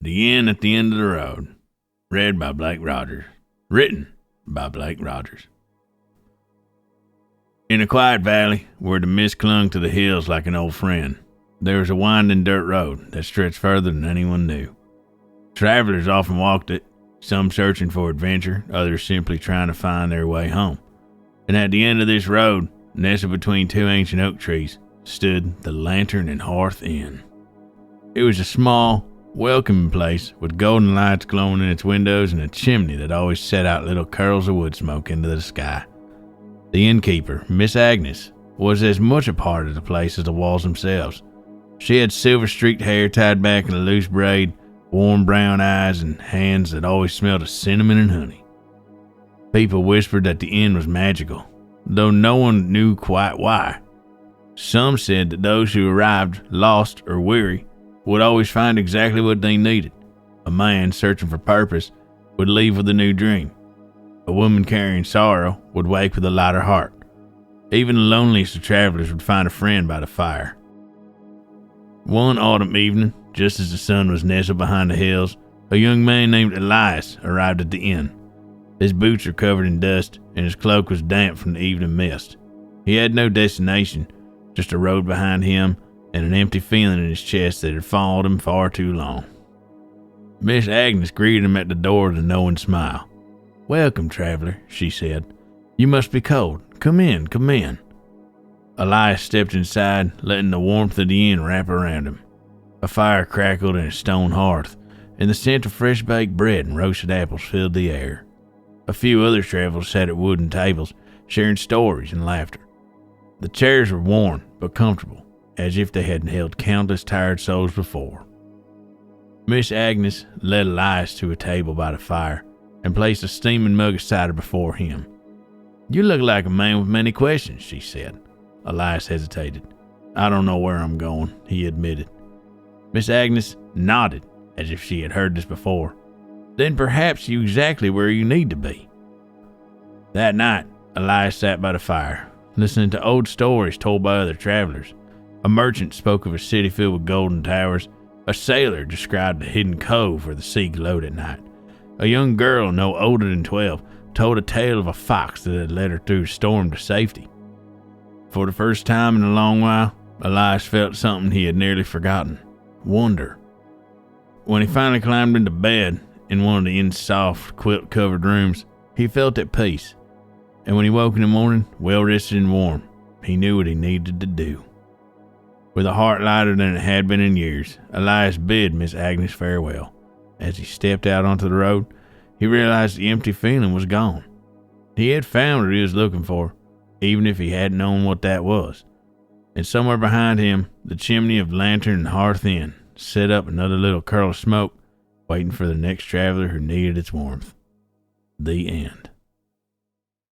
The Inn at the End of the Road. Read by Blake Rogers. Written by Blake Rogers. In a quiet valley, where the mist clung to the hills like an old friend, there was a winding dirt road that stretched further than anyone knew. Travelers often walked it, some searching for adventure, others simply trying to find their way home. And at the end of this road, nestled between two ancient oak trees, stood the Lantern and Hearth Inn. It was a small, welcoming place with golden lights glowing in its windows and a chimney that always set out little curls of wood smoke into the sky. The innkeeper, Miss Agnes, was as much a part of the place as the walls themselves. She had silver-streaked hair tied back in a loose braid, warm brown eyes, and hands that always smelled of cinnamon and honey. People whispered that the inn was magical, though no one knew quite why. Some said that those who arrived, lost or weary, would always find exactly what they needed. A man searching for purpose would leave with a new dream. A woman carrying sorrow would wake with a lighter heart. Even the loneliest of travelers would find a friend by the fire. One autumn evening, just as the sun was nestled behind the hills, a young man named Elias arrived at the inn. His boots were covered in dust, and his cloak was damp from the evening mist. He had no destination, just a road behind him and an empty feeling in his chest that had followed him far too long. Miss Agnes greeted him at the door with a knowing smile. "Welcome, traveler," she said. "You must be cold. Come in, come in." Elias stepped inside, letting the warmth of the inn wrap around him. A fire crackled in a stone hearth, and the scent of fresh-baked bread and roasted apples filled the air. A few other travelers sat at wooden tables, sharing stories and laughter. The chairs were worn, but comfortable, as if they had held countless tired souls before. Miss Agnes led Elias to a table by the fire and placed a steaming mug of cider before him. "You look like a man with many questions," she said. Elias hesitated. "I don't know where I'm going," he admitted. Miss Agnes nodded, as if she had heard this before. "Then perhaps you're exactly where you need to be." That night, Elias sat by the fire, listening to old stories told by other travelers. A merchant spoke of a city filled with golden towers. A sailor described a hidden cove where the sea glowed at night. A young girl no older than 12 told a tale of a fox that had led her through a storm to safety. For the first time in a long while, Elias felt something he had nearly forgotten: wonder. When he finally climbed into bed in one of the inn's soft, quilt-covered rooms, he felt at peace. And when he woke in the morning, well-rested and warm, he knew what he needed to do. With a heart lighter than it had been in years, Elias bid Miss Agnes farewell. As he stepped out onto the road, he realized the empty feeling was gone. He had found what he was looking for, even if he hadn't known what that was. And somewhere behind him, the chimney of Lantern and Hearth Inn set up another little curl of smoke, waiting for the next traveler who needed its warmth. The end.